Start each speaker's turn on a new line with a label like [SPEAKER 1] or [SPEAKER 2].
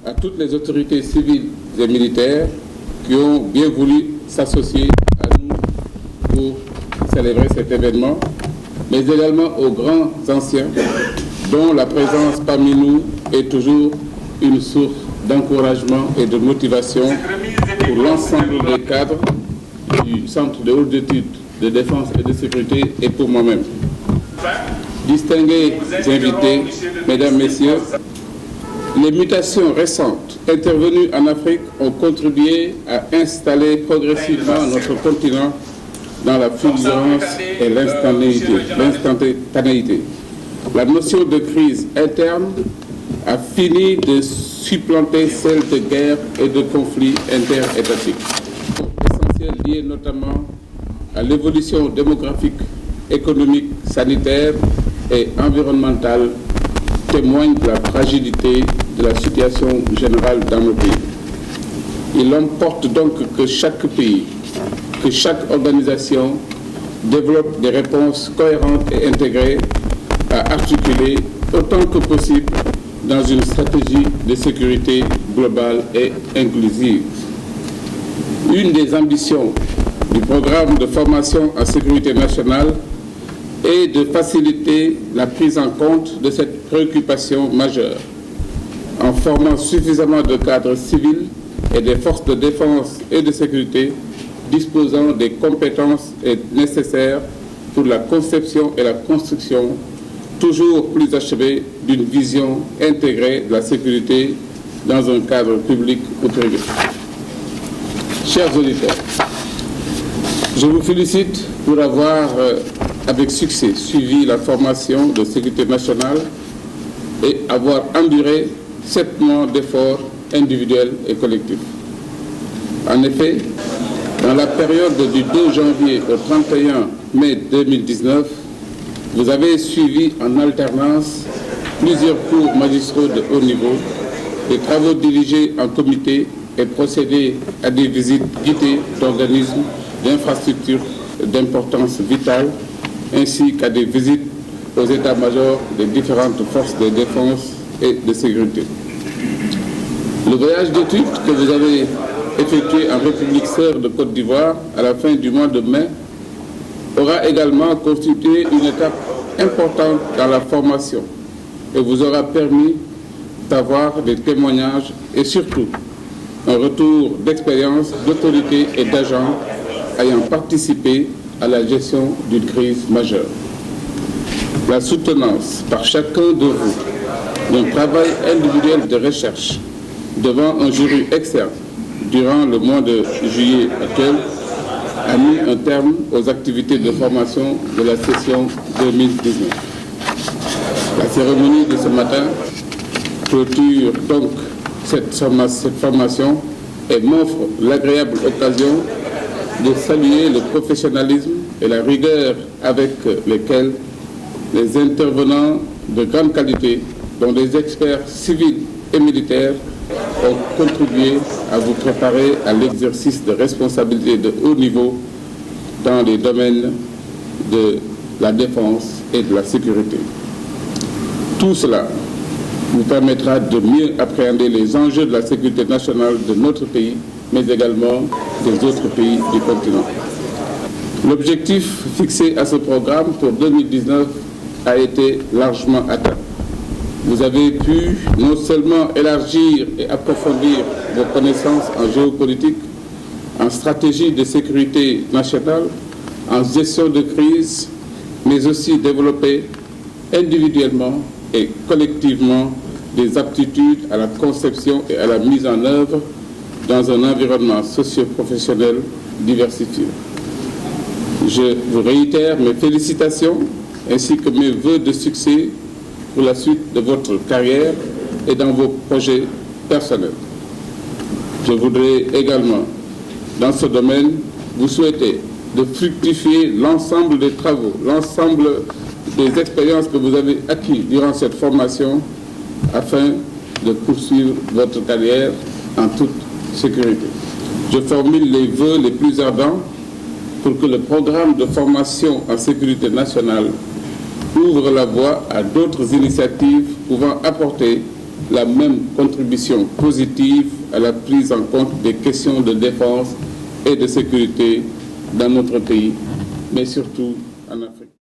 [SPEAKER 1] à toutes les autorités civiles et militaires qui ont bien voulu s'associer à nous pour célébrer cet événement, mais également aux grands anciens dont la présence parmi nous est toujours une source d'encouragement et de motivation pour l'ensemble des cadres du Centre de haute études de défense et de sécurité et pour moi-même. Distingués invités, Mesdames, Messieurs, les mutations récentes intervenues en Afrique ont contribué à installer progressivement notre continent dans la fulgurance et l'instantanéité. La notion de crise interne a fini de supplanter celle de guerre et de conflits interétatiques, essentiels liés notamment à l'évolution démographique, économique, sanitaire et environnementale, témoigne de la fragilité de la situation générale dans nos pays. Il importe donc que chaque pays, que chaque organisation développe des réponses cohérentes et intégrées à articuler autant que possible dans une stratégie de sécurité globale et inclusive. Une des ambitions du programme de formation en sécurité nationale est de faciliter la prise en compte de cette préoccupation majeure en formant suffisamment de cadres civils et des forces de défense et de sécurité disposant des compétences nécessaires pour la conception et la construction toujours plus achevée d'une vision intégrée de la sécurité dans un cadre public ou privé. Chers auditeurs, je vous félicite pour avoir avec succès suivi la formation de sécurité nationale et avoir enduré 7 mois d'efforts individuels et collectifs. En effet, dans la période du 2 janvier au 31 mai 2019, vous avez suivi en alternance plusieurs cours magistraux de haut niveau, des travaux dirigés en comité et procédé à des visites guidées d'organismes, d'infrastructures d'importance vitale, ainsi qu'à des visites aux états-majors des différentes forces de défense et de sécurité. Le voyage d'études que vous avez effectué en République sœur de Côte d'Ivoire à la fin du mois de mai aura également constitué une étape importante dans la formation et vous aura permis d'avoir des témoignages et surtout un retour d'expérience d'autorités et d'agents ayant participé à la gestion d'une crise majeure. La soutenance par chacun de vous d'un travail individuel de recherche devant un jury externe durant le mois de juillet actuel a mis un terme aux activités de formation de la session 2019. La cérémonie de ce matin clôture donc cette formation et m'offre l'agréable occasion de saluer le professionnalisme et la rigueur avec lesquels les intervenants de grande qualité, dont des experts civils et militaires, ont contribué à vous préparer à l'exercice de responsabilités de haut niveau dans les domaines de la défense et de la sécurité. Tout cela vous permettra de mieux appréhender les enjeux de la sécurité nationale de notre pays, mais également des autres pays du continent. L'objectif fixé à ce programme pour 2019 a été largement atteint. Vous avez pu non seulement élargir et approfondir vos connaissances en géopolitique, en stratégie de sécurité nationale, en gestion de crise, mais aussi développer individuellement et collectivement des aptitudes à la conception et à la mise en œuvre dans un environnement socio-professionnel diversifié. Je vous réitère mes félicitations ainsi que mes vœux de succès pour la suite de votre carrière et dans vos projets personnels. Je voudrais également, dans ce domaine, vous souhaiter de fructifier l'ensemble des travaux, l'ensemble des expériences que vous avez acquises durant cette formation afin de poursuivre votre carrière en toute sécurité. Je formule les vœux les plus ardents pour que le programme de formation en sécurité nationale ouvre la voie à d'autres initiatives pouvant apporter la même contribution positive à la prise en compte des questions de défense et de sécurité dans notre pays, mais surtout en Afrique.